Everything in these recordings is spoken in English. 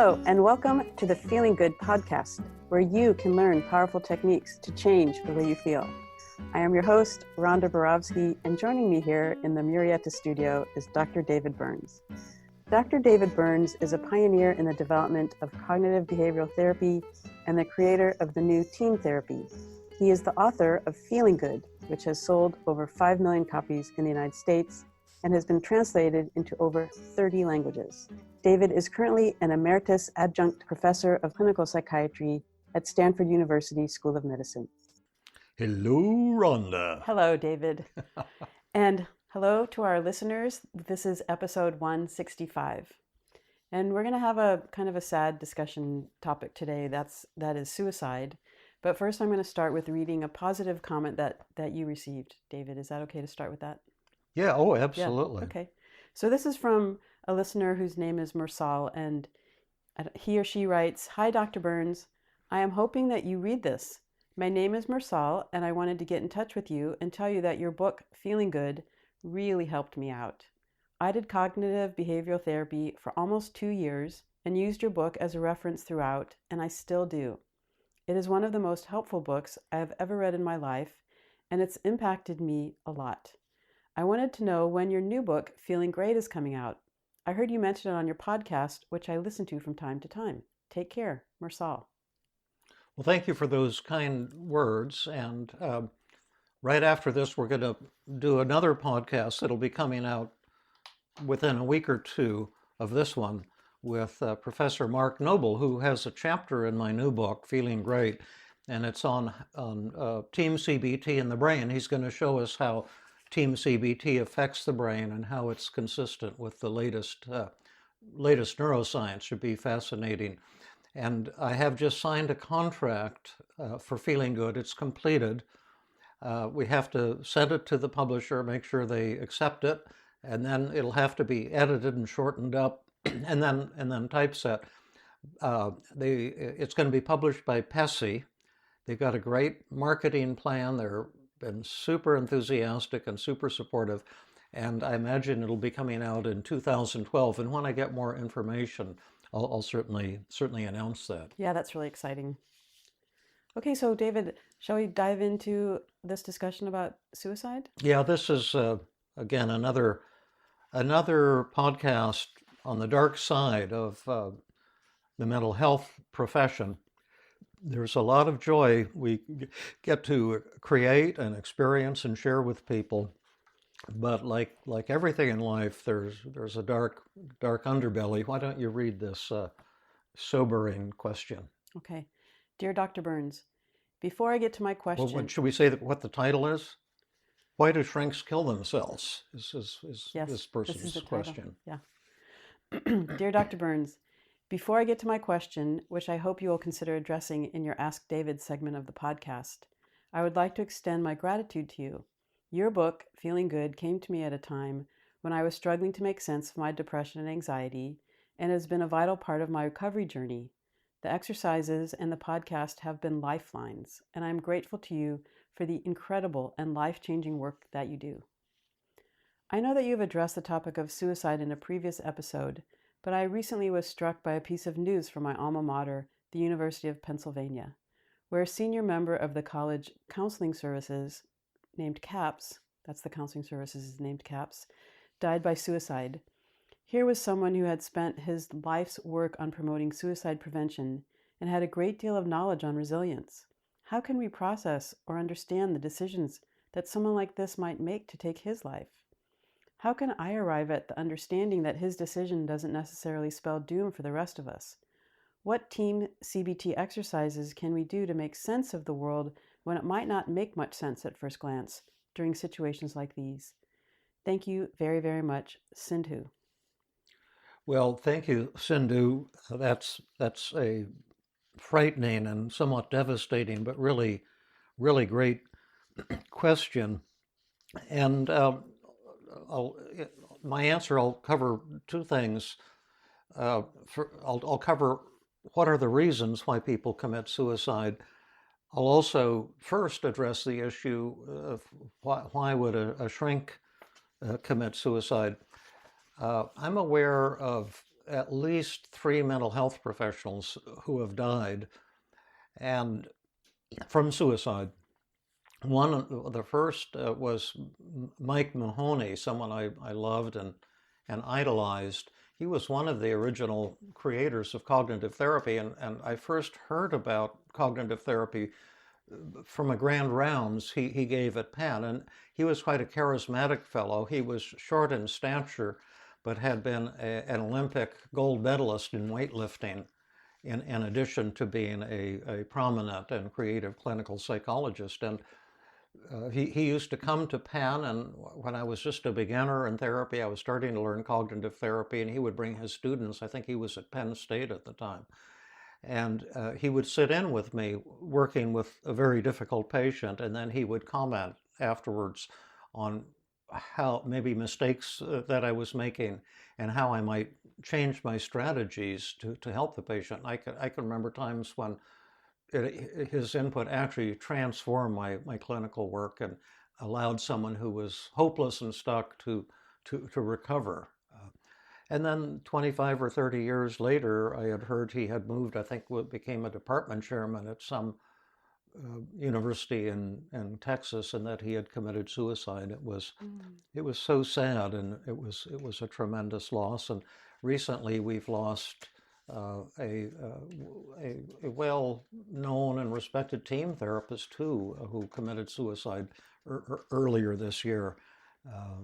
Hello, and welcome to the Feeling Good podcast, where you can learn powerful techniques to change the way you feel. I am your host, Rhonda Borowski, and joining me here in the Murrieta studio is Dr. David Burns. Dr. David Burns is a pioneer in the development of cognitive behavioral therapy and the creator of the new TEAM therapy. He is the author of Feeling Good, which has sold over 5 million copies in the United States and has been translated into over 30 languages. David is currently an emeritus adjunct professor of clinical psychiatry at Stanford University School of Medicine. Hello, Rhonda. Hello, David. And hello to our listeners. This is episode 165. And we're going to have a kind of a sad discussion topic today. That is suicide. But first, I'm going to start with reading a positive comment that you received. David, is that okay to start with that? Yeah, oh, absolutely. Yeah. Okay. So this is from a listener whose name is Mursal, and he or she writes, "Hi, Dr. Burns. I am hoping that you read this. My name is Mursal, and I wanted to get in touch with you and tell you that your book, Feeling Good, really helped me out. I did cognitive behavioral therapy for almost 2 years and used your book as a reference throughout, and I still do. It is one of the most helpful books I have ever read in my life, and it's impacted me a lot. I wanted to know when your new book, Feeling Great, is coming out. I heard you mention it on your podcast, which I listen to from time to time. Take care, Mursal." Well, thank you for those kind words. And right after this, we're going to do another podcast that'll be coming out within a week or two of this one with Professor Mark Noble, who has a chapter in my new book, Feeling Great, and it's on TEAM-CBT in the brain. He's going to show us how TEAM-CBT affects the brain and how it's consistent with the latest neuroscience. Should be fascinating. And I have just signed a contract for Feeling Good. It's completed. We have to send it to the publisher, make sure they accept it, and then it'll have to be edited and shortened up, and then typeset. It's going to be published by Pesci. They've got a great marketing plan. They've been super enthusiastic and super supportive, and I imagine it'll be coming out in 2012. And when I get more information, I'll certainly announce that. Yeah, that's really exciting. Okay, so David, shall we dive into this discussion about suicide? Yeah, this is again another podcast on the dark side of the mental health profession. There's a lot of joy we get to create and experience and share with people, but like everything in life, there's a dark underbelly. Why don't you read this sobering question? Okay. Dear Dr. Burns, before I get to my question... Well, should we say what the title is? Why do shrinks kill themselves? Is yes, this person's this is the question. Yeah. Dear Dr. Burns, before I get to my question, which I hope you will consider addressing in your Ask David segment of the podcast, I would like to extend my gratitude to you. Your book, Feeling Good, came to me at a time when I was struggling to make sense of my depression and anxiety, and has been a vital part of my recovery journey. The exercises and the podcast have been lifelines, and I'm grateful to you for the incredible and life-changing work that you do. I know that you have addressed the topic of suicide in a previous episode, but I recently was struck by a piece of news from my alma mater, the University of Pennsylvania, where a senior member of the college counseling services, named CAPS, that's the counseling services named CAPS, died by suicide. Here was someone who had spent his life's work on promoting suicide prevention and had a great deal of knowledge on resilience. How can we process or understand the decisions that someone like this might make to take his life? How can I arrive at the understanding that his decision doesn't necessarily spell doom for the rest of us? What TEAM-CBT exercises can we do to make sense of the world when it might not make much sense at first glance during situations like these? Thank you very, very much, Sindhu. Well, thank you, Sindhu. That's a frightening and somewhat devastating, but really great question. And my answer, I'll cover two things. I'll cover what are the reasons why people commit suicide. I'll also first address the issue of why would a shrink commit suicide. I'm aware of at least 3 mental health professionals who have died and from suicide. The first was Mike Mahoney, someone I loved and idolized. He was one of the original creators of cognitive therapy, and I first heard about cognitive therapy from a grand rounds he gave at Penn, and he was quite a charismatic fellow. He was short in stature, but had been an Olympic gold medalist in weightlifting, in addition to being a prominent and creative clinical psychologist. And he used to come to Penn, and when I was just a beginner in therapy, I was starting to learn cognitive therapy, and he would bring his students. I think he was at Penn State at the time. And he would sit in with me working with a very difficult patient, and then he would comment afterwards on how maybe mistakes that I was making and how I might change my strategies to help the patient. I can remember times when his input actually transformed my clinical work and allowed someone who was hopeless and stuck to recover. And then 25 or 30 years later, I had heard he had moved, I think became a department chairman at some university in Texas, and that he had committed suicide. It was so sad, and it was a tremendous loss. And recently we've lost a well-known and respected team therapist too, who committed suicide earlier this year.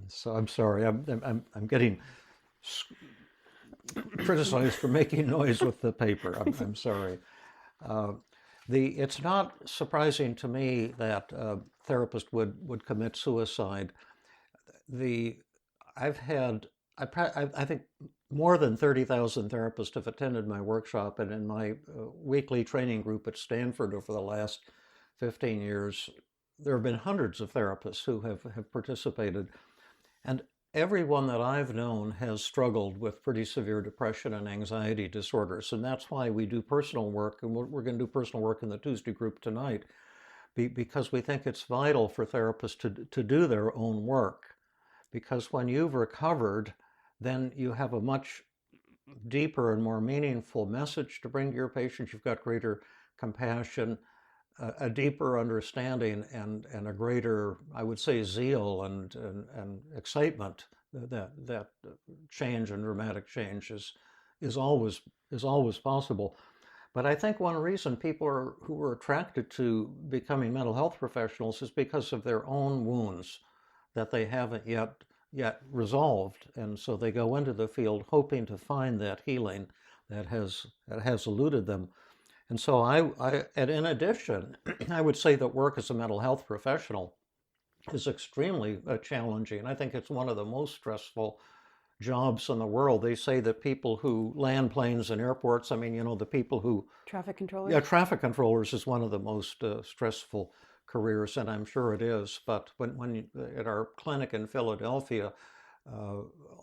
So I'm sorry, I'm getting criticized for making noise with the paper. I'm sorry. It's not surprising to me that a therapist would commit suicide. I think more than 30,000 therapists have attended my workshop, and in my weekly training group at Stanford over the last 15 years, there have been hundreds of therapists who have participated. And everyone that I've known has struggled with pretty severe depression and anxiety disorders. And that's why we do personal work, and we're going to do personal work in the Tuesday group tonight, because we think it's vital for therapists to do their own work. Because when you've recovered, then you have a much deeper and more meaningful message to bring to your patients. You've got greater compassion, a deeper understanding, and a greater, I would say, zeal and excitement that change and dramatic change is always possible. But I think one reason people who are attracted to becoming mental health professionals is because of their own wounds that they haven't yet resolved, and so they go into the field hoping to find that healing that has eluded them. And so and in addition, I would say that work as a mental health professional is extremely challenging. I think it's one of the most stressful jobs in the world. They say that people who land planes in airports, I mean, the people who... Traffic controllers? Yeah, traffic controllers is one of the most stressful careers, and I'm sure it is. But at our clinic in Philadelphia,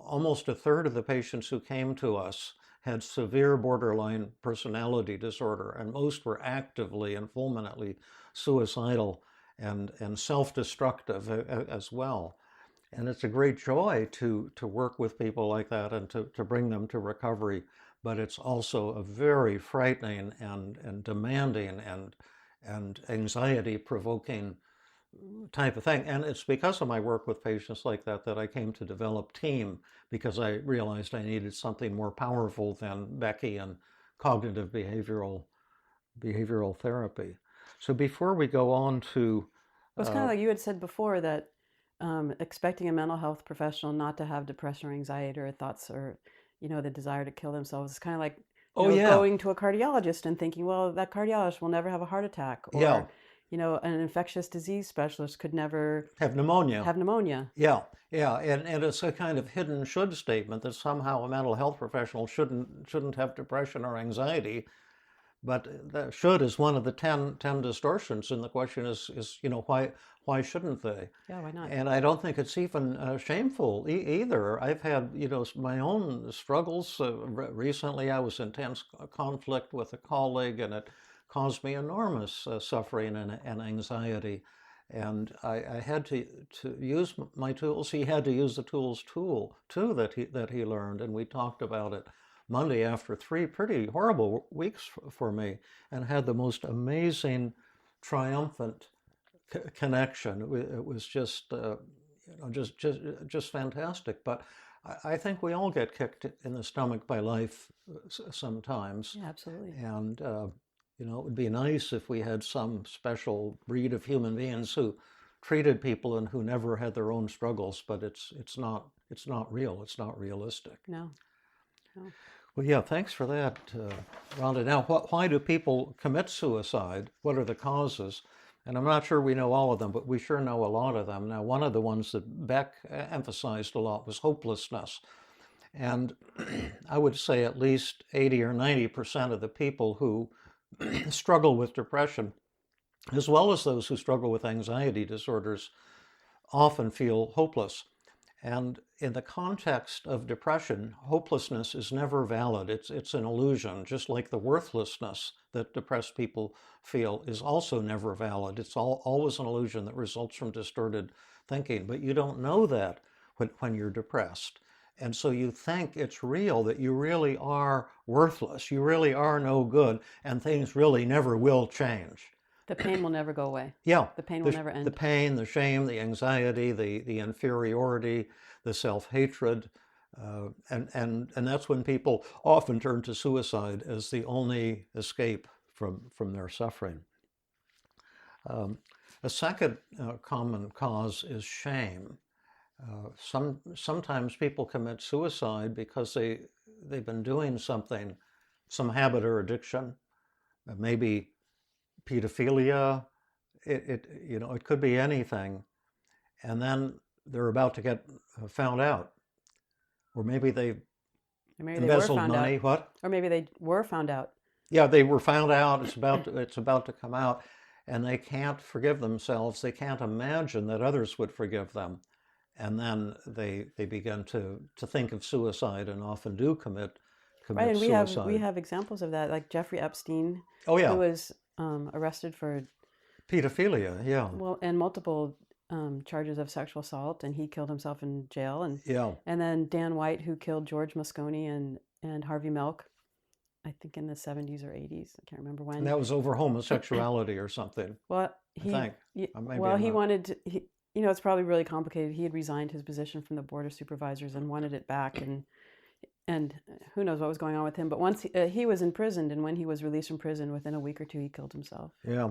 almost a third of the patients who came to us had severe borderline personality disorder, and most were actively and fulminantly suicidal and self-destructive as well. And it's a great joy to work with people like that and to bring them to recovery. But it's also a very frightening and demanding and anxiety-provoking type of thing. And it's because of my work with patients like that I came to develop TEAM, because I realized I needed something more powerful than Becky and cognitive behavioral therapy. So before we go on to... Well, it's kind of like you had said before, that expecting a mental health professional not to have depression or anxiety or thoughts or, the desire to kill themselves is kind of like going to a cardiologist and thinking, well, that cardiologist will never have a heart attack, or an infectious disease specialist could never have pneumonia. Yeah, and it's a kind of hidden should statement that somehow a mental health professional shouldn't have depression or anxiety. But that should is one of the 10 distortions, and the question is why shouldn't they? Yeah, why not? And I don't think it's even shameful either. I've had my own struggles. Recently, I was in intense conflict with a colleague, and it caused me enormous suffering and anxiety. And I had to use my tools. He had to use the tools too that he learned, and we talked about it. Monday after 3 pretty horrible weeks for me, and had the most amazing, triumphant connection. It was just, just fantastic. But I think we all get kicked in the stomach by life sometimes, Yeah, absolutely. and it would be nice if we had some special breed of human beings who treated people and who never had their own struggles. But it's not real. It's not realistic. No, no. Well, yeah, thanks for that, Rhonda. Now, why do people commit suicide? What are the causes? And I'm not sure we know all of them, but we sure know a lot of them. Now, one of the ones that Beck emphasized a lot was hopelessness. And I would say at least 80 or 90% of the people who struggle with depression, as well as those who struggle with anxiety disorders, often feel hopeless. And in the context of depression, hopelessness is never valid. It's an illusion, just like the worthlessness that depressed people feel is also never valid. It's always an illusion that results from distorted thinking. But you don't know that when you're depressed. And so you think it's real, that you really are worthless, you really are no good, and things really never will change. The pain will never go away. Yeah. The pain will never end. The pain, the shame, the anxiety, the inferiority, the self-hatred. And that's when people often turn to suicide as the only escape from their suffering. A second common cause is shame. Sometimes people commit suicide because they've been doing something, some habit or addiction, maybe pedophilia. It could be anything, and then they're about to get found out, or maybe they embezzled money. What? Or maybe they were found out. Yeah, they were found out. It's about to come out, and they can't forgive themselves. They can't imagine that others would forgive them, and then they begin to think of suicide, and often do commit Right, and suicide. we have examples of that, like Jeffrey Epstein. Oh yeah. Who was arrested for pedophilia. Yeah. Well, and multiple charges of sexual assault, and he killed himself in jail. And yeah. And then Dan White, who killed George Moscone and Harvey Milk, I think in the 70s or 80s. I can't remember when. And that was over homosexuality or something. Well, he wanted to, it's probably really complicated. He had resigned his position from the board of supervisors and wanted it back, and who knows what was going on with him. But once he was imprisoned, and when he was released from prison, within a week or two, he killed himself. Yeah.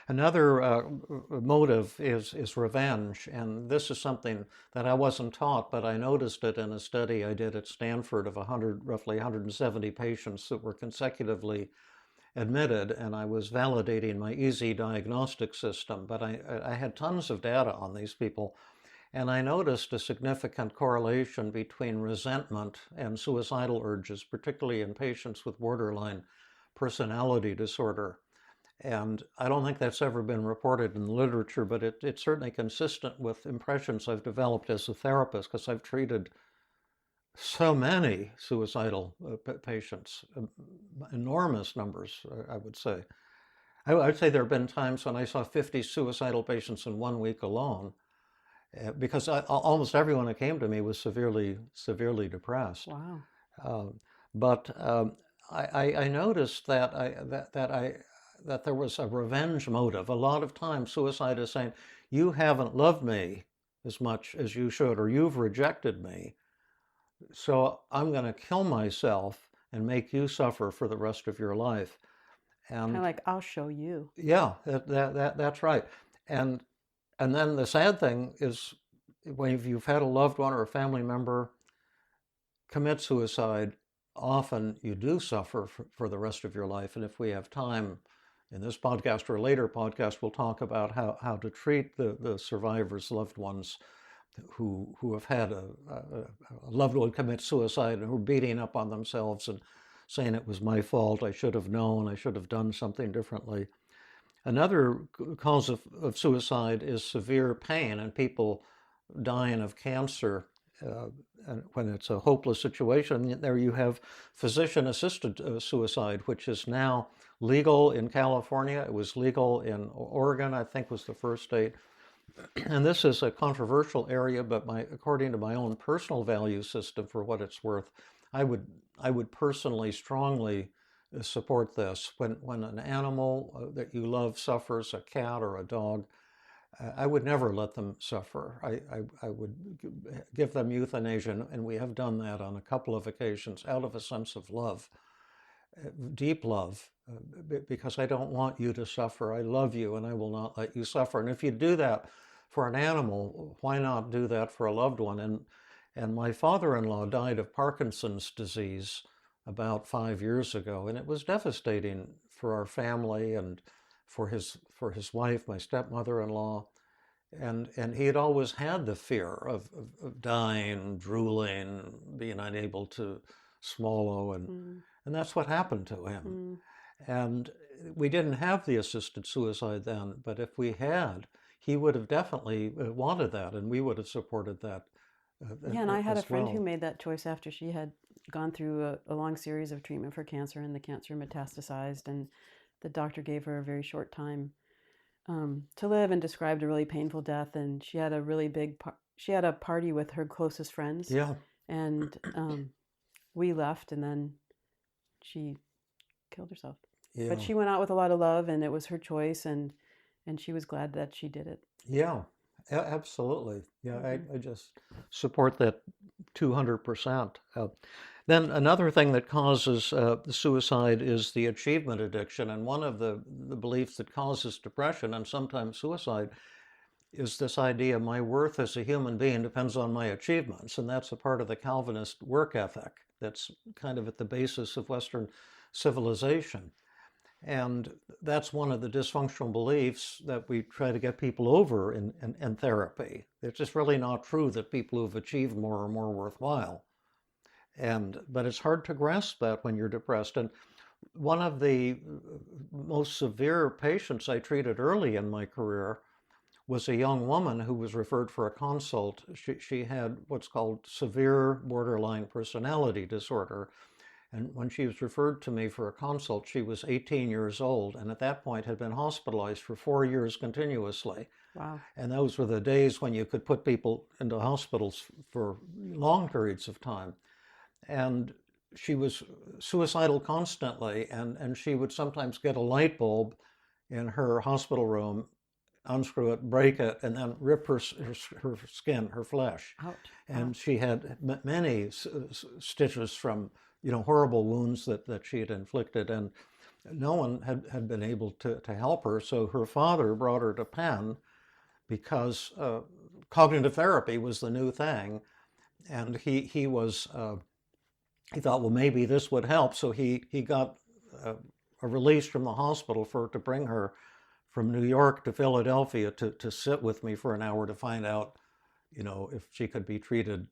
Another motive is revenge, and this is something that I wasn't taught, but I noticed it in a study I did at Stanford of roughly 170 patients that were consecutively admitted, and I was validating my easy diagnostic system, but I had tons of data on these people, and I noticed a significant correlation between resentment and suicidal urges, particularly in patients with borderline personality disorder. And I don't think that's ever been reported in the literature, but it's certainly consistent with impressions I've developed as a therapist, because I've treated so many suicidal patients, enormous numbers, I would say. I would say there have been times when I saw 50 suicidal patients in 1 week alone, because almost everyone who came to me was severely depressed. Wow. But I noticed that there was a revenge motive. A lot of times suicide is saying, you haven't loved me as much as you should, or you've rejected me, so I'm going to kill myself and make you suffer for the rest of your life. And kind of like, I'll show you. Yeah, that's right. And then the sad thing is, when you've had a loved one or a family member commit suicide, often you do suffer for the rest of your life. And if we have time in this podcast or a later podcast, we'll talk about how to treat the survivors' loved ones who have had a loved one commit suicide and who are beating up on themselves and saying it was my fault, I should have known, I should have done something differently. Another cause of suicide is severe pain, and people dying of cancer. And when it's a hopeless situation, there you have physician-assisted suicide, which is now legal in California. It was legal in Oregon, I think was the first state. And this is a controversial area, but according to my own personal value system, for what it's worth, I would personally strongly support this. When an animal that you love suffers, a cat or a dog, I would never let them suffer. I would give them euthanasia, and we have done that on a couple of occasions out of a sense of love, deep love, because I don't want you to suffer. I love you, and I will not let you suffer. And if you do that for an animal, why not do that for a loved one? And my father-in-law died of Parkinson's disease about 5 years ago, and it was devastating for our family and for his wife, my stepmother-in-law. And he had always had the fear of dying, drooling, being unable to swallow, and that's what happened to him. And we didn't have the assisted suicide then, but if we had, he would have definitely wanted that, and we would have supported that. Yeah, and I had a friend who made that choice after she had gone through a long series of treatment for cancer, and the cancer metastasized, and the doctor gave her a very short time to live and described a really painful death. And she had a really she had a party with her closest friends. Yeah. And we left, and then she killed herself. Yeah. But she went out with a lot of love, and it was her choice, and she was glad that she did it. Yeah, absolutely. Yeah, I just support that 200%. Then another thing that causes suicide is the achievement addiction. And one of the beliefs that causes depression and sometimes suicide is this idea my worth as a human being depends on my achievements. And that's a part of the Calvinist work ethic that's kind of at the basis of Western civilization. And that's one of the dysfunctional beliefs that we try to get people over in therapy. It's just really not true that people who've achieved more are more worthwhile. But it's hard to grasp that when you're depressed. And one of the most severe patients I treated early in my career was a young woman who was referred for a consult. She had what's called severe borderline personality disorder. And when she was referred to me for a consult, she was 18 years old, and at that point had been hospitalized for 4 years continuously. Wow. And those were the days when you could put people into hospitals for long periods of time. And she was suicidal constantly, and she would sometimes get a light bulb in her hospital room, unscrew it, break it, and then rip her skin, her flesh. Ouch. And she had many stitches from horrible wounds that she had inflicted, and no one had been able to help her. So her father brought her to Penn because cognitive therapy was the new thing, and he thought, well, maybe this would help. So he got a release from the hospital for to bring her from New York to Philadelphia to sit with me for an hour to find out, if she could be treated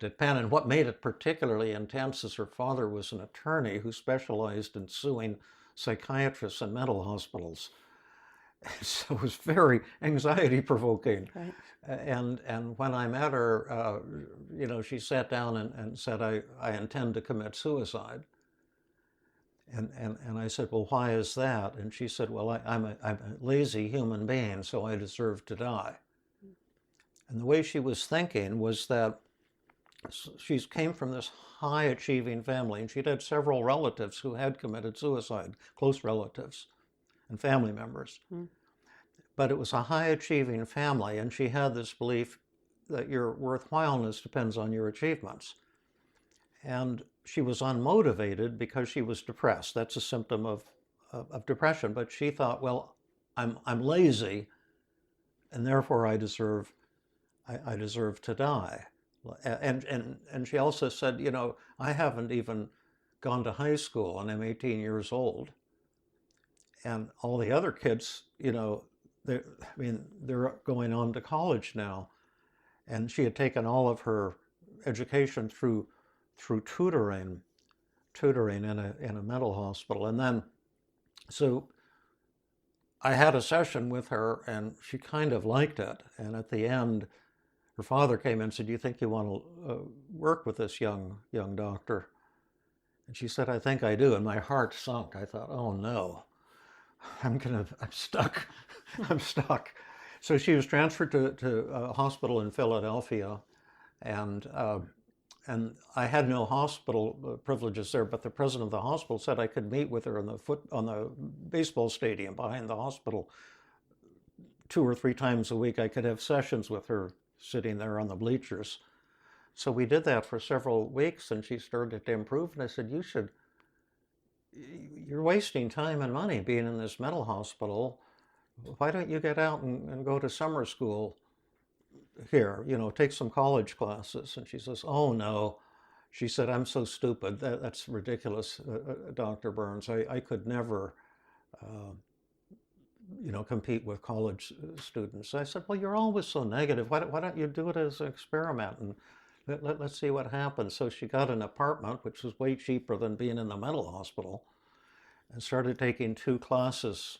at Penn. And what made it particularly intense is her father was an attorney who specialized in suing psychiatrists and mental hospitals. So it was very anxiety provoking. Right. And when I met her, she sat down and said, I intend to commit suicide. And I said, well, why is that? And she said, well, I'm a lazy human being, so I deserve to die. And the way she was thinking was that she came from this high-achieving family, and she'd had several relatives who had committed suicide, close relatives and family members. But it was a high-achieving family, and she had this belief that your worthwhileness depends on your achievements. And she was unmotivated because she was depressed. That's a symptom of depression. But she thought, well, I'm lazy, and therefore I deserve to die. And she also said, I haven't even gone to high school, and I'm 18 years old. And all the other kids, they're going on to college now. And she had taken all of her education through tutoring in a mental hospital. And then, so I had a session with her, and she kind of liked it. And at the end, her father came in and said, do you think you want to work with this young doctor? And she said, I think I do. And my heart sunk. I thought, oh no, I'm stuck. I'm stuck. So she was transferred to a hospital in Philadelphia, and and I had no hospital privileges there, but the president of the hospital said I could meet with her on the baseball stadium behind the hospital 2 or 3 times a week. I could have sessions with her sitting there on the bleachers. So we did that for several weeks, and she started to improve. And I said, you're wasting time and money being in this mental hospital. Why don't you get out and go to summer school here, take some college classes? And she says, oh no. She said, I'm so stupid. That's ridiculous, Dr. Burns. I could never, compete with college students. I said, well, you're always so negative. Why don't you do it as an experiment and let's see what happens. So she got an apartment, which was way cheaper than being in the mental hospital, and started taking 2 classes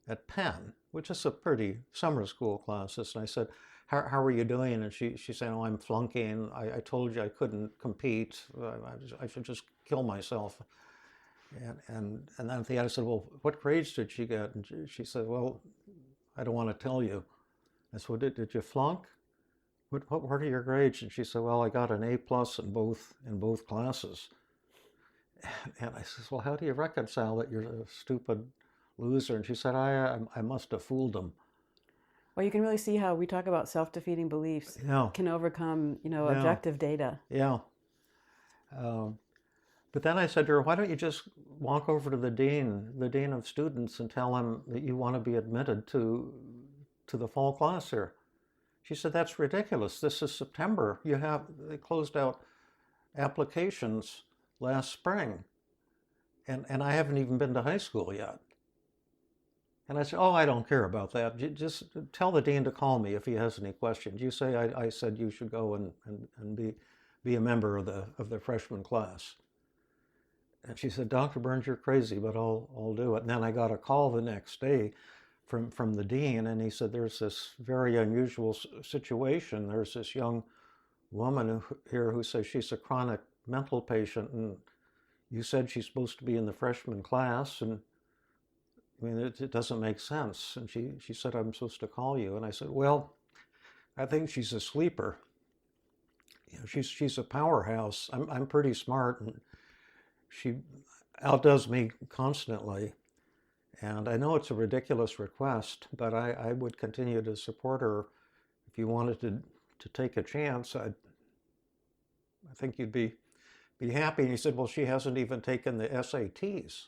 at Penn, which is a pretty summer school classes. And I said, how are you doing? And she said, oh, I'm flunking. I told you I couldn't compete. I should just kill myself. And then at the end I said, well, what grades did she get? And she said, well, I don't want to tell you. I said, well, did you flunk? What are your grades? And she said, well, I got an A+ in both classes. And I said, well, how do you reconcile that you're a stupid loser? And she said, I must have fooled them. Well, you can really see how we talk about self-defeating beliefs can overcome, objective data. Yeah. But then I said to her, why don't you just walk over to the dean of students, and tell him that you want to be admitted to the fall class here? She said, that's ridiculous. This is September. They closed out applications last spring, and I haven't even been to high school yet. And I said, oh, I don't care about that. Just tell the dean to call me if he has any questions. You say I said you should go and be a member of the freshman class. And she said, Dr. Burns, you're crazy, but I'll do it. And then I got a call the next day from the dean, and he said, there's this very unusual situation. There's this young woman here who says she's a chronic mental patient, and you said she's supposed to be in the freshman class, and I mean, it doesn't make sense. And she said, I'm supposed to call you. And I said, well, I think she's a sleeper. She's a powerhouse. I'm pretty smart, and she outdoes me constantly. And I know it's a ridiculous request, but I would continue to support her. If you wanted to take a chance, I think you'd be happy. And he said, well, she hasn't even taken the SATs.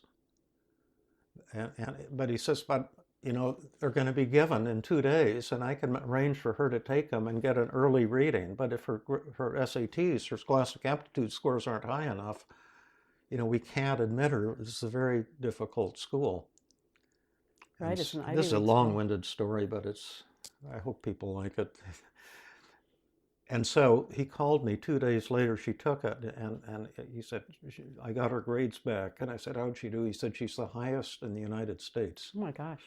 But he says, but they're going to be given in 2 days, and I can arrange for her to take them and get an early reading. But if her SATs, her scholastic aptitude scores aren't high enough, we can't admit her. It's a very difficult school. Right. This is a long-winded story, but I hope people like it. And so he called me 2 days later. She took it, and he said, I got her grades back. And I said, how'd she do? He said, she's the highest in the United States. Oh my gosh.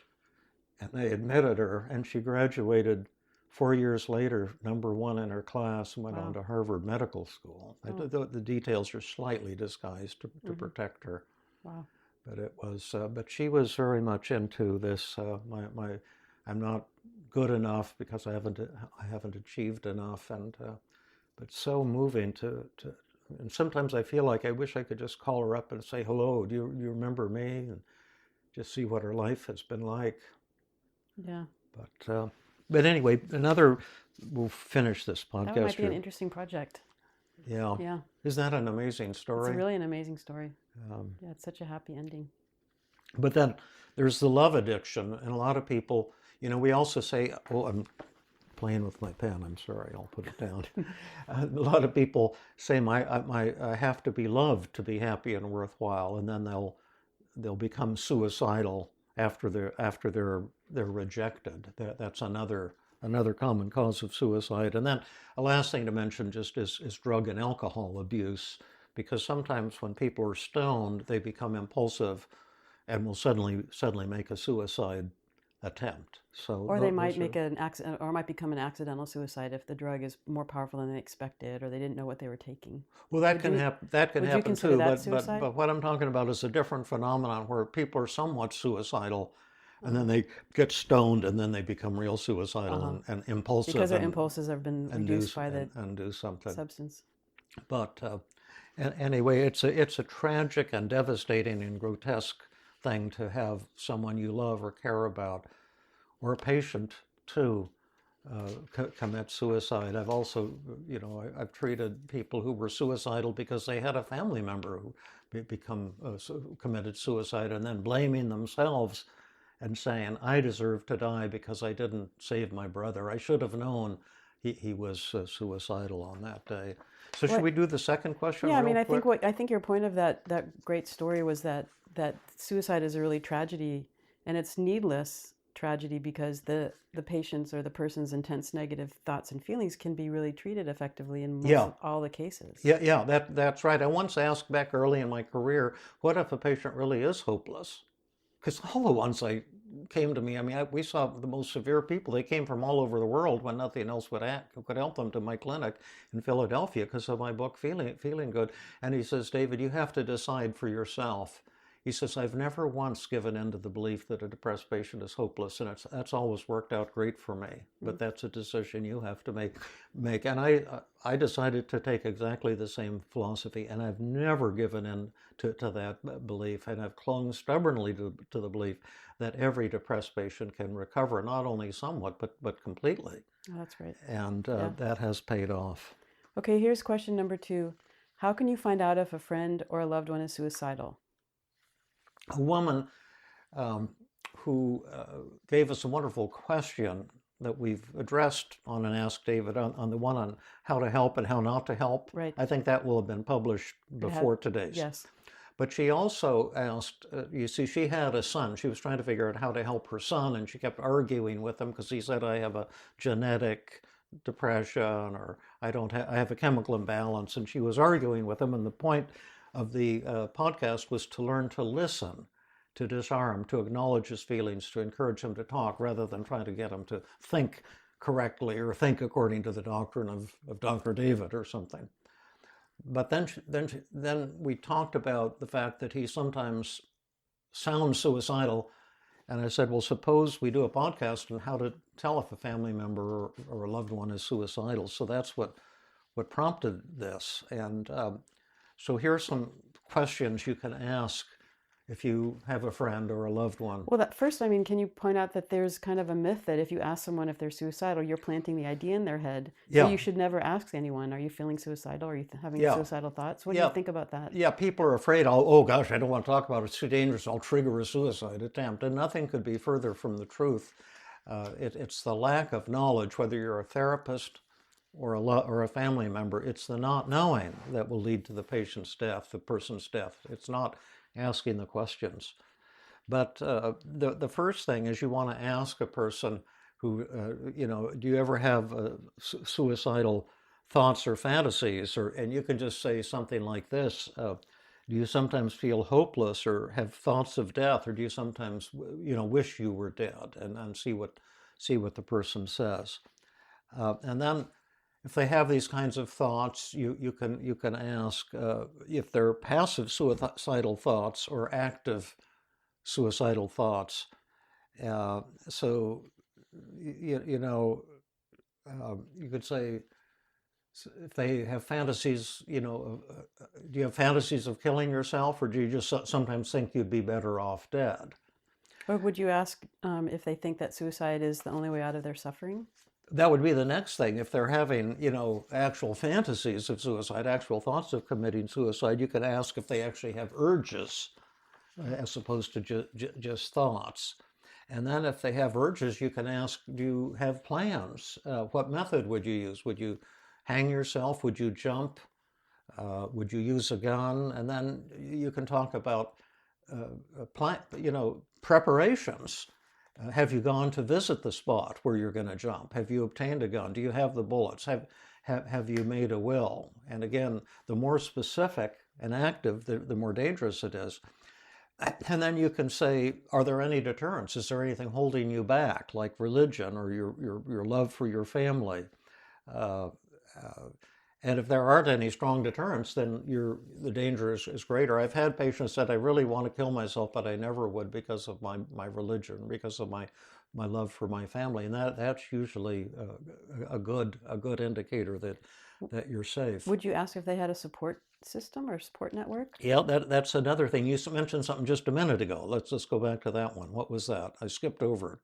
And they admitted her, and she graduated 4 years later, #1 in her class, and went on to Harvard Medical School. Oh. The details are slightly disguised to protect her. Wow. But it was, but she was very much into this. I'm not good enough because I haven't achieved enough, and but so moving to. And sometimes I feel like I wish I could just call her up and say, hello, do you remember me? And just see what her life has been like. Yeah. But anyway, we'll finish this podcast. That might be an interesting project. Yeah. Yeah. Isn't that an amazing story? It's really an amazing story. Yeah, it's such a happy ending. But then there's the love addiction, and a lot of people, we also say, oh, I'm playing with my pen. I'm sorry, I'll put it down. A lot of people say, I have to be loved to be happy and worthwhile, and then they'll become suicidal after they're rejected. That's another common cause of suicide. And then the last thing to mention just is drug and alcohol abuse, because sometimes when people are stoned, they become impulsive and will suddenly make a suicide attempt. So, or they might make an accident, or might become an accidental suicide if the drug is more powerful than they expected, or they didn't know what they were taking. Well, that can happen too. But what I'm talking about is a different phenomenon where people are somewhat suicidal, and then they get stoned, and then they become real suicidal and impulsive because their impulses have been reduced by the and do something. substance. But anyway, it's a tragic and devastating and grotesque thing to have someone you love or care about, or a patient too, commit suicide. I've also, I've treated people who were suicidal because they had a family member who committed suicide, and then blaming themselves and saying, I deserve to die because I didn't save my brother. I should have known he was suicidal on that day. So should What? we do the second question Yeah, I real mean, quick? I think your point of that great story was that suicide is a really tragedy, and it's needless tragedy because the patient's or the person's intense negative thoughts and feelings can be really treated effectively in most Yeah, of all the cases. yeah, that's right. I once asked back early in my career, what if a patient really is hopeless? Because all the ones I came to me, I mean, we saw the most severe people. They came from all over the world when nothing else could help them to my clinic in Philadelphia because of my book, Feeling Good. And he says, David, you have to decide for yourself. He says, I've never once given in to the belief that a depressed patient is hopeless, and that's always worked out great for me. Mm. But that's a decision you have to make. And I decided to take exactly the same philosophy, and I've never given in to that belief, and I've clung stubbornly to the belief that every depressed patient can recover, not only somewhat, but completely. Oh, that's great. And Yeah. that has paid off. Okay, here's question number 2. How can you find out if a friend or a loved one is suicidal? A woman um, who gave us a wonderful question that we've addressed on an Ask David, on the one on how to help and how not to help. Right. I think that will have been published before today's. Yes. But she also asked, you see, she had a son. She was trying to figure out how to help her son, and she kept arguing with him because he said, I have a genetic depression, or I have a chemical imbalance. And she was arguing with him. And the point of the podcast was to learn to listen, to disarm, to acknowledge his feelings, to encourage him to talk rather than trying to get him to think correctly or think according to the doctrine of Dr. David or something. But then we talked about the fact that he sometimes sounds suicidal, and I said, well, suppose we do a podcast on how to tell if a family member or a loved one is suicidal. So that's what prompted this. And so here's some questions you can ask if you have a friend or a loved one. Well, that first, I mean, can you point out that there's kind of a myth that if you ask someone if they're suicidal, you're planting the idea in their head. So Yeah, you should never ask anyone, are you feeling suicidal? Are you having yeah, suicidal thoughts? What do you yeah, think about that? yeah. People are afraid. Oh gosh, I don't want to talk about it. It's too dangerous. I'll trigger a suicide attempt, and nothing could be further from the truth. It's the lack of knowledge, whether you're a therapist or a family member. It's the not knowing that will lead to the patient's death, the person's death. It's not asking the questions. But the first thing is you want to ask a person who, do you ever have suicidal thoughts or fantasies? And you can just say something like this. Do you sometimes feel hopeless or have thoughts of death, or do you sometimes, wish you were dead? And see what the person says. And then if they have these kinds of thoughts, you can ask if they're passive suicidal thoughts or active suicidal thoughts. So, you could say if they have fantasies, do you have fantasies of killing yourself, or do you just sometimes think you'd be better off dead? Or would you ask if they think that suicide is the only way out of their suffering? That would be the next thing. If they're having, actual fantasies of suicide, actual thoughts of committing suicide, you could ask if they actually have urges as opposed to just thoughts. And then if they have urges, you can ask, do you have plans? What method would you use? Would you hang yourself? Would you jump? Would you use a gun? And then you can talk about preparations. Have you gone to visit the spot where you're going to jump? Have you obtained a gun? Do you have the bullets? Have you made a will? And again, the more specific and active, the more dangerous it is. And then you can say, are there any deterrents? Is there anything holding you back, like religion or your love for your family? Uh, and if there aren't any strong deterrents, then the danger is greater. I've had patients that I really want to kill myself, but I never would because of my religion, because of my my love for my family, and that's usually a good indicator that you're safe. Would you ask if they had a support system or support network? Yeah, that's another thing. You mentioned something just a minute ago. Let's go back to that one. What was that? I skipped over it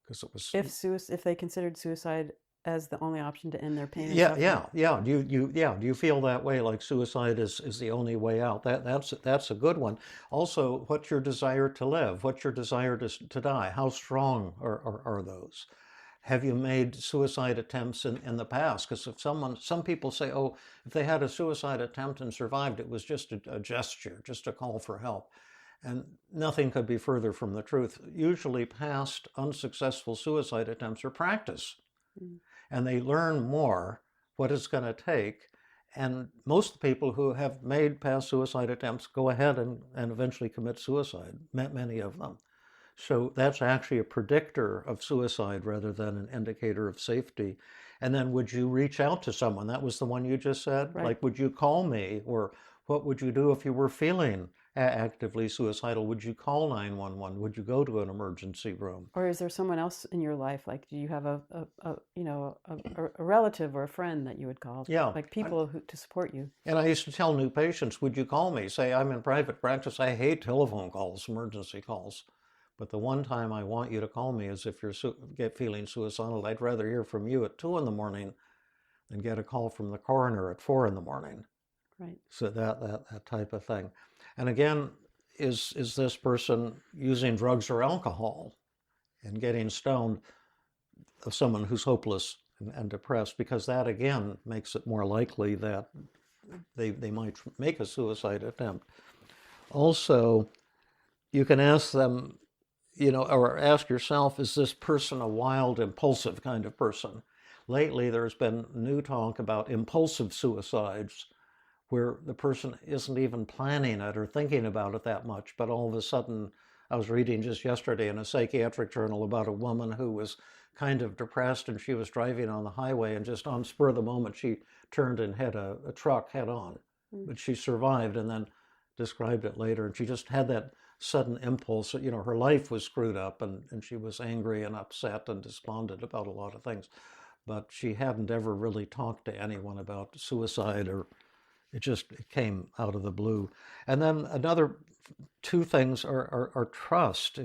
because it was. If they considered suicide as the only option to end their pain and Yeah, suffering. yeah. Do you feel that way? Like suicide is the only way out? That's a good one. Also, what's your desire to live? What's your desire to die? How strong are those? Have you made suicide attempts in the past? Because if some people say, oh, if they had a suicide attempt and survived, it was just a gesture, just a call for help. And nothing could be further from the truth. Usually, past unsuccessful suicide attempts are practice, Mm. and they learn more what it's going to take. And most people who have made past suicide attempts go ahead and eventually commit suicide, many of them. So that's actually a predictor of suicide rather than an indicator of safety. And then would you reach out to someone? That was the one you just said. Right. Like, would you call me? Or what would you do if you were feeling actively suicidal? Would you call 911? Would you go to an emergency room? Or is there someone else in your life? Like, do you have a relative or a friend that you would call? Yeah. Like people to support you. And I used to tell new patients, would you call me? Say, I'm in private practice. I hate telephone calls, emergency calls. But the one time I want you to call me is if you're feeling suicidal. I'd rather hear from you at 2 in the morning than get a call from the coroner at 4 in the morning. Right. So that type of thing. And again, is this person using drugs or alcohol and getting stoned of someone who's hopeless and depressed? Because that again makes it more likely that they might make a suicide attempt. Also, you can ask them, or ask yourself, is this person a wild, impulsive kind of person? Lately, there's been new talk about impulsive suicides, where the person isn't even planning it or thinking about it that much, but all of a sudden, I was reading just yesterday in a psychiatric journal about a woman who was kind of depressed, and she was driving on the highway, and just on spur of the moment, she turned and hit a truck head on. But she survived and then described it later, and she just had that sudden impulse. Her life was screwed up, and she was angry and upset and despondent about a lot of things. But she hadn't ever really talked to anyone about suicide, or it came out of the blue. And then another two things are trust.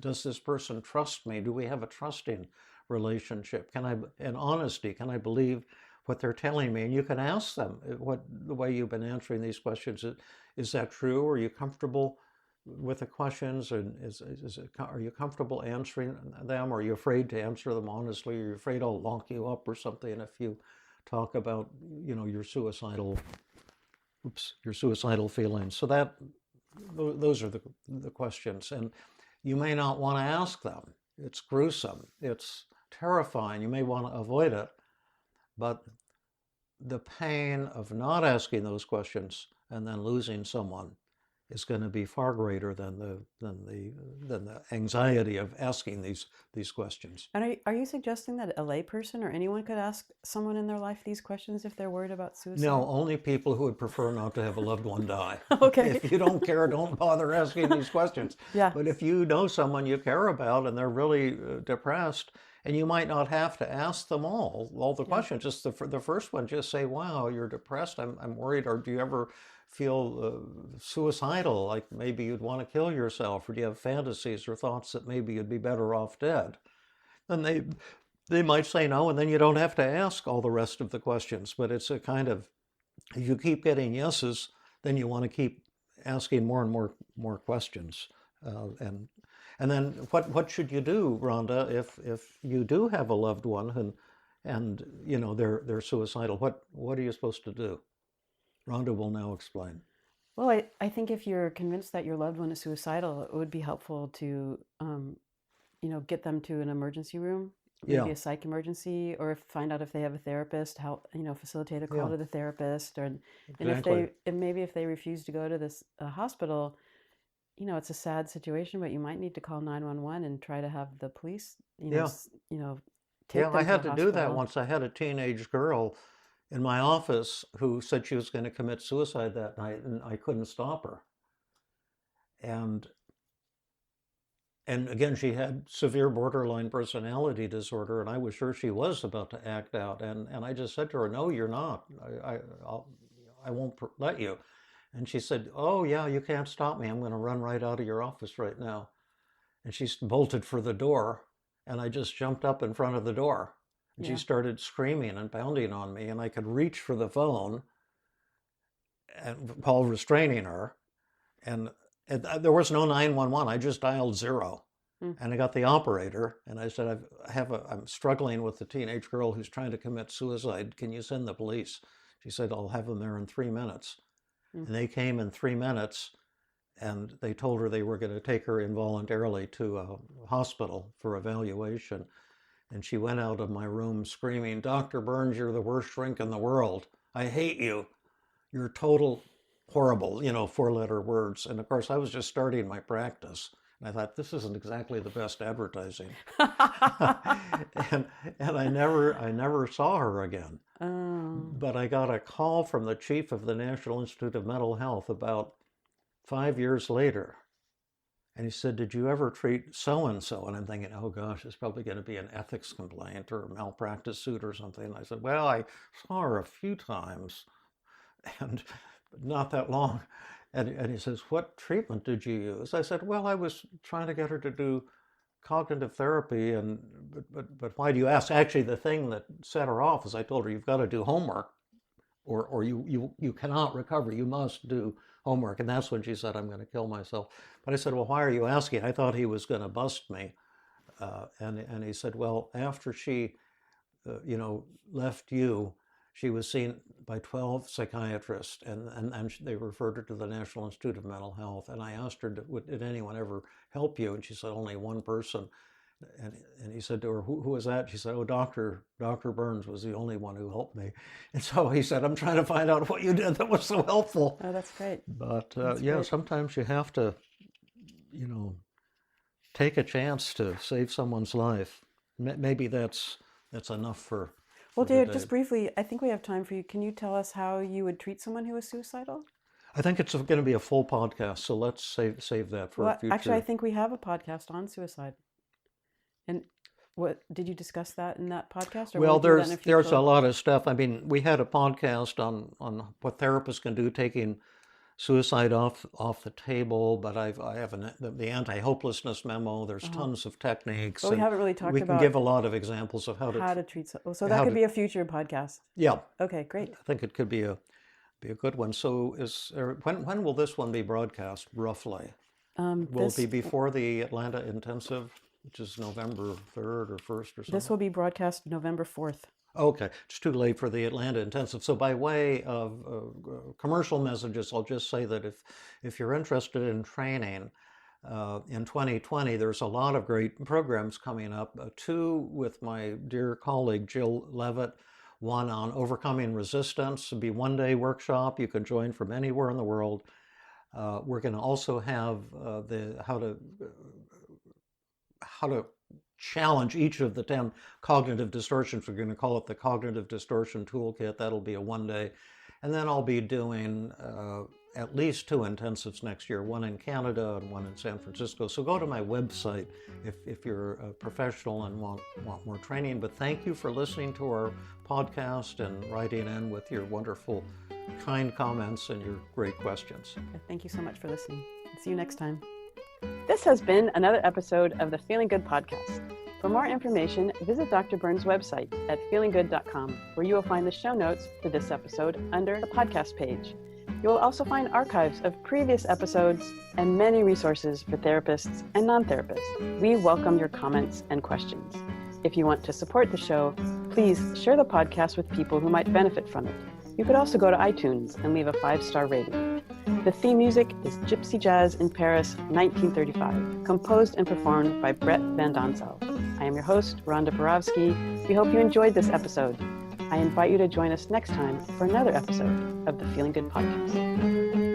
Does this person trust me? Do we have a trusting relationship? And honesty, can I believe what they're telling me? And you can ask them the way you've been answering these questions. Is that true? Are you comfortable with the questions? And are you comfortable answering them? Are you afraid to answer them honestly? Are you afraid I'll lock you up or something if you talk about your suicidal feelings? So those are the questions, and you may not want to ask them. It's gruesome. It's terrifying. You may want to avoid it. But the pain of not asking those questions and then losing someone is going to be far greater than the anxiety of asking these questions. And are you suggesting that a layperson or anyone could ask someone in their life these questions if they're worried about suicide? No, only people who would prefer not to have a loved one die. Okay. If you don't care, don't bother asking these questions. Yeah. But if you know someone you care about and they're really depressed, and you might not have to ask them all the questions. Just the first one, just say, wow, you're depressed, I'm worried. Or do you ever feel suicidal, like maybe you'd want to kill yourself? Or do you have fantasies or thoughts that maybe you'd be better off dead? And they might say no, and then you don't have to ask all the rest of the questions. But it's a kind of, if you keep getting yeses, then you want to keep asking more and more questions. And then what should you do, Rhonda, if you do have a loved one and they're suicidal? What are you supposed to do? Rhonda will now explain. Well, I think if you're convinced that your loved one is suicidal, it would be helpful to get them to an emergency room, maybe a psych emergency, or find out if they have a therapist, how facilitate a call to the therapist, and maybe if they refuse to go to this hospital, it's a sad situation, but you might need to call 911 and try to have the police, take them I had to to do that once. I had a teenage girl in my office who said she was going to commit suicide that night, and I couldn't stop her. And And again, she had severe borderline personality disorder, and I was sure she was about to act out. And I just said to her, "No, you're not. I won't let you." And she said, "Oh, yeah, you can't stop me. I'm going to run right out of your office right now." And she bolted for the door, and I just jumped up in front of the door. And she Yeah. started screaming and pounding on me, and I could reach for the phone, and while restraining her. And there was no 911. I just dialed 0. Mm. And I got the operator, and I said, I'm struggling with a teenage girl who's trying to commit suicide. Can you send the police? She said, I'll have them there in 3 minutes. Mm. And they came in 3 minutes, and they told her they were going to take her involuntarily to a hospital for evaluation. And she went out of my room screaming, "Dr. Burns, you're the worst shrink in the world. I hate you. You're total horrible," 4-letter words. And of course, I was just starting my practice. And I thought, this isn't exactly the best advertising. and I never saw her again. Oh. But I got a call from the chief of the National Institute of Mental Health about 5 years later. And he said, "Did you ever treat so-and-so?" And I'm thinking, oh gosh, it's probably going to be an ethics complaint or a malpractice suit or something. And I said, "Well, I saw her a few times, and not that long." And he says, "What treatment did you use?" I said, "Well, I was trying to get her to do cognitive therapy." But why do you ask? Actually, the thing that set her off is I told her, "You've got to do homework, or you cannot recover. You must do homework." And that's when she said, "I'm going to kill myself." But I said, "Well, why are you asking?" I thought he was going to bust me. And he said, "Well, after she, left you, she was seen by 12 psychiatrists, and they referred her to the National Institute of Mental Health. And I asked her, did anyone ever help you?" And she said, "Only one person." And he said to her, "Who was that?" She said, "Oh, Dr. Burns was the only one who helped me." And so he said, "I'm trying to find out what you did that was so helpful." Oh, that's great. But That's yeah, great. sometimes you have to, take a chance to save someone's life. Maybe that's enough for Well, today. Dave, just briefly, I think we have time for you. Can you tell us how you would treat someone who is suicidal? I think it's going to be a full podcast, so let's save that for a Well, actually, I future. think we have a podcast on suicide. And what did you discuss that in that podcast, or will Well, we do that in a there's future? a lot of stuff. I mean, we had a podcast on what therapists can do, taking suicide off the table. But I have the anti-hopelessness memo. There's tons of techniques, But we and haven't really talked we can about give a lot of examples of how to treat. So that how could to be a future podcast. yeah. Okay, great. I think it could be a good one. So when will this one be broadcast roughly? Will it be before the Atlanta intensive, which is November 3rd or 1st or This something? will be broadcast November 4th. Okay, it's too late for the Atlanta intensive. So by way of commercial messages, I'll just say that if you're interested in training in 2020, there's a lot of great programs coming up. 2 with my dear colleague Jill Levitt. One on overcoming resistance. It'll be 1-day workshop. You can join from anywhere in the world. We're going to also have the how to challenge each of the 10 cognitive distortions. We're going to call it the Cognitive Distortion Toolkit. That'll be a 1-day. And then I'll be doing at least 2 intensives next year, one in Canada and one in San Francisco. So go to my website if you're a professional and want more training. But thank you for listening to our podcast and writing in with your wonderful, kind comments and your great questions. Thank you so much for listening. See you next time. This has been another episode of the Feeling Good podcast. For more information, visit Dr. Burns' website at feelinggood.com, where you will find the show notes for this episode under the podcast page. You will also find archives of previous episodes and many resources for therapists and non-therapists. We welcome your comments and questions. If you want to support the show, please share the podcast with people who might benefit from it. You could also go to iTunes and leave a 5-star rating. The theme music is Gypsy Jazz in Paris, 1935, composed and performed by Brett Van Donsel. I am your host, Rhonda Borowski. We hope you enjoyed this episode. I invite you to join us next time for another episode of the Feeling Good podcast.